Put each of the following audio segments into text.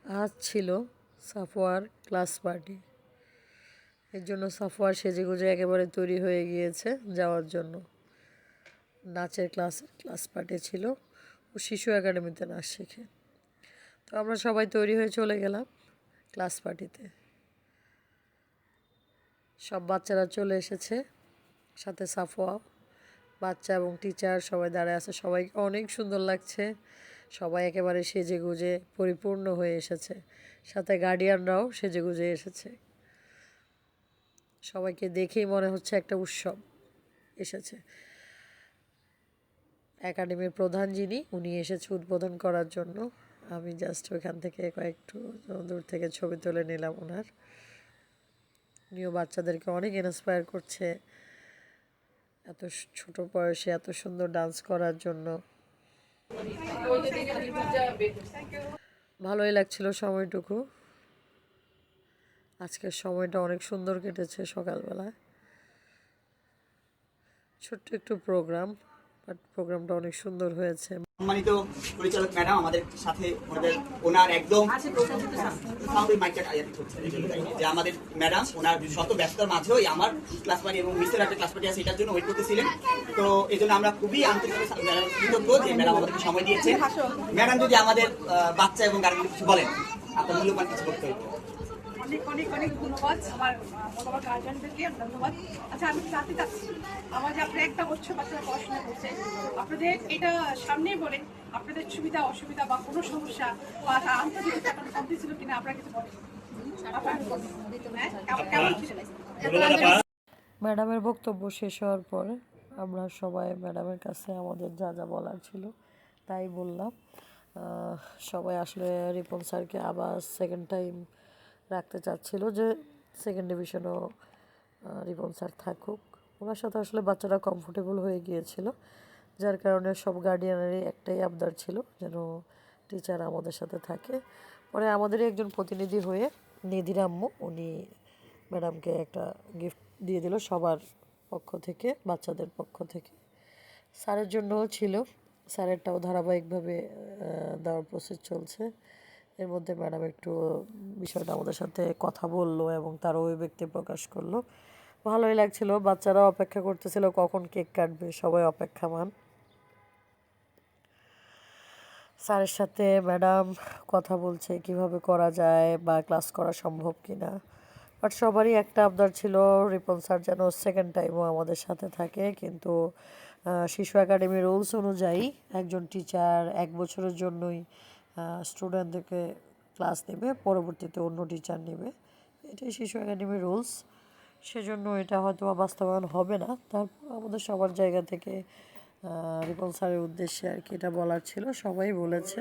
আজ ছিল সাফওয়ার class party. এর জন্য সাফওয়ার সেজেগুজে একেবারে তৈরি হয়ে গিয়েছে যাওয়ার জন্য। নাচের ক্লাস পার্টি ছিল, ও শিশু একাডেমিতে নাচ শেখে। তো আমরা সবাই তৈরি হয়ে চলে গেলাম ক্লাস পার্টিতে। সব বাচ্চারা চলে এসেছে, সাথে সাফওয়া, বাচ্চা এবং টিচার সবাই দাঁড়ায় আছে। সবাইকে অনেক সুন্দর লাগছে, সবাই একেবারে সেজেগুজে পরিপূর্ণ হয়ে এসেছে, সাথে গার্ডিয়ানরাও সেজেগুজে এসেছে। সবাইকে দেখেই মনে হচ্ছে একটা উৎসব এসেছে। একাডেমির প্রধান যিনি, উনি এসেছে উদ্বোধন করার জন্য। আমি জাস্ট ওইখান থেকে কয়েকটু দূর থেকে ছবি তুলে নিলাম ওনার। উনিও বাচ্চাদেরকে অনেক ইন্সপায়ার করছে এত ছোট বয়সে এত সুন্দর ডান্স করার জন্য। ভালোই লাগছিল সময়টুকু। আজকের সময়টা অনেক সুন্দর কেটেছে সকালবেলায়। ছোট্ট একটু প্রোগ্রাম, বাট প্রোগ্রামটা অনেক সুন্দর হয়েছে। সম্মানিত পরিচালক ম্যাডাম আমাদের সাথে, ওনার একদম যে আমাদের ম্যাডাম ওনার শত ব্যস্ততার মাঝেও আমার ক্লাস পার্টি এবং মিস্টার একটা ক্লাস পার্টি আছে এটার জন্য ওয়েট করতেছিলেন। তো এই জন্য আমরা খুবই আন্তরিকভাবে কৃতজ্ঞ যে ম্যাডাম আমাদেরকে সময় দিয়েছেন। ম্যাডাম যদি আমাদের বাচ্চা এবং গার্জেন কিছু বলেন, আপনার মূল্যবান কিছু করতে হবে। অনেক অনেক অনেক ধন্যবাদ আমার বাবা গার্জিয়ানদেরকে, ধন্যবাদ। আচ্ছা, আমি জানতে চাচ্ছি আমার যে আপনারা একটা বছর বাচ্চারা পড়াশোনা করছে, আপনাদের এটা সামনেই বলেন আপনাদের সুবিধা অসুবিধা বা কোনো সমস্যা বা আন্তর্জাতিক এখন কমতি ছিল কিনা আপনারা কিছু বলেন। ম্যাডামের বক্তব্য শেষ হওয়ার পর আমরা সবাই ম্যাডামের কাছে আমাদের যা যা বলার ছিল তাই বললাম। সবাই আসলে রিপন স্যারকে আবার সেকেন্ড টাইম রাখতে চাচ্ছিল, যে সেকেন্ড ডিভিশনও রিপন স্যার থাকুক। ওনার সাথে আসলে বাচ্চারা কমফোর্টেবল হয়ে গিয়েছিল, যার কারণে সব গার্ডিয়ানেরই একটাই আবদার ছিল যেন টিচার আমাদের সাথে থাকে। পরে আমাদেরই একজন প্রতিনিধি হয়ে নিধির আম্মু, উনি ম্যাডামকে একটা গিফট দিয়ে দিল সবার পক্ষ থেকে, বাচ্চাদের পক্ষ থেকে। স্যারের জন্যও ছিল, স্যারেরটাও ধারাবাহিকভাবে দেওয়ার প্রসেস চলছে। এর মধ্যে ম্যাডাম একটু বিষয়টা আমাদের সাথে কথা বললো এবং তার অভিব্যক্তি প্রকাশ করলো। ভালোই লাগছিল, বাচ্চারা অপেক্ষা করতেছিল কখন কেক কাটবে, সবাই অপেক্ষামান। স্যারের সাথে ম্যাডাম কথা বলছে কিভাবে করা যায় বা ক্লাস করা সম্ভব কিনা। বাট সবারই একটা আবদার ছিল রিপন স্যার যেন সেকেন্ড টাইমও আমাদের সাথে থাকে। কিন্তু শিশু একাডেমি রুলস অনুযায়ী একজন টিচার 1 বছরের জন্যই স্টুডেন্টদেরকে ক্লাস নেবে, পরবর্তীতে অন্য টিচার নেবে। এটাই শিশু একাডেমির রুলস। সেজন্য এটা হয়তো বাস্তবায়ন হবে না। তারপর আমাদের সবার জায়গা থেকে রিপন স্যারের উদ্দেশ্যে আর কি এটা বলার ছিল, সবাই বলেছে।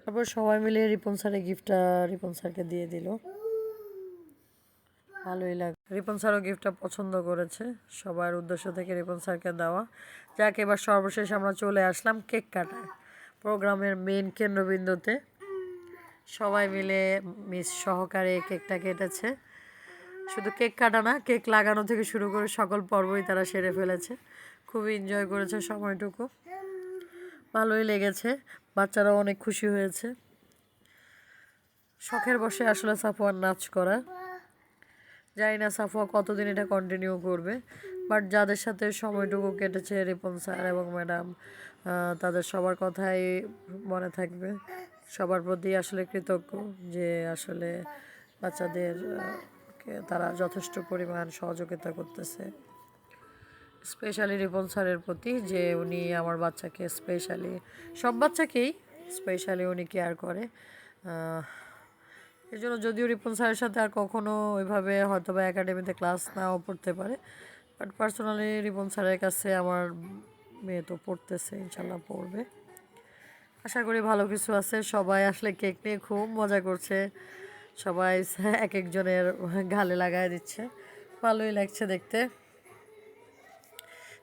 তারপর সবাই মিলে রিপন স্যারের গিফটটা রিপন স্যারকে দিয়ে দিল। ভালোই লাগে, রিপন স্যারও গিফটটা পছন্দ করেছে। সবার উদ্দেশ্য থেকে রিপন স্যারকে দেওয়া। যাকে এবার সর্বশেষ আমরা চলে আসলাম কেক কাটায়, প্রোগ্রামের মেইন কেন্দ্রবিন্দুতে। সবাই মিলে মিস সহকারে কেকটা কেটেছে। শুধু কেক কাটা না, কেক লাগানো থেকে শুরু করে সকল পর্বই তারা সেরে ফেলেছে। খুবই এনজয় করেছে সময়টুকু, ভালোই লেগেছে, বাচ্চারাও অনেক খুশি হয়েছে। শখের বসে আসলে সাফওয়ার নাচ করা, জানি না সাফওয়া কতদিন এটা কন্টিনিউ করবে। বাট যাদের সাথে সময়টুকু কেটেছে রিপন স্যার এবং ম্যাডাম, তাদের সবার কথাই মনে থাকবে। সবার প্রতি আসলে কৃতজ্ঞ যে আসলে বাচ্চাদের তারা যথেষ্ট পরিমাণ সহযোগিতা করতেছে। স্পেশালি রিপন স্যারের প্রতি, যে উনি আমার বাচ্চাকে স্পেশালি, সব বাচ্চাকেই স্পেশালি উনি কেয়ার করে। এই জন্য যদিও রিপন স্যারের সাথে আর কখনও ওইভাবে হয়তো বা একাডেমিতে ক্লাস নাও পড়তে পারে, বাট পার্সোনালি রিপন স্যারের কাছে আমার মেয়ে তো পড়তেছে, ইনশাল্লাহ পড়বে। আশা করি ভালো কিছু আছে। সবাই আসলে কেক নিয়ে খুব মজা করছে, সবাই এক একজনের গালে লাগায় দিচ্ছে, ভালোই লাগছে দেখতে।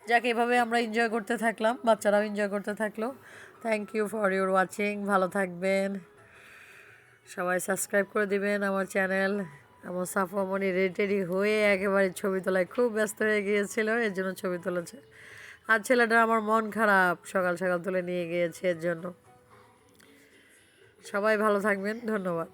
যাকে এভাবে আমরা এনজয় করতে থাকলাম, বাচ্চারাও এনজয় করতে থাকলো। Thank you for your watching, ভালো থাকবেন সবাই, সাবস্ক্রাইব করে দিবেন আমার চ্যানেল। আমার সাফওয়া মনি রেডি হয়ে একেবারে ছবি তোলায় খুব ব্যস্ত হয়ে গিয়েছিল, এর জন্য ছবি তুলেছে। আর ছেলেটা আমার মন খারাপ, সকাল সকাল তুলে নিয়ে গিয়েছে এর জন্য। সবাই ভালো থাকবেন, ধন্যবাদ।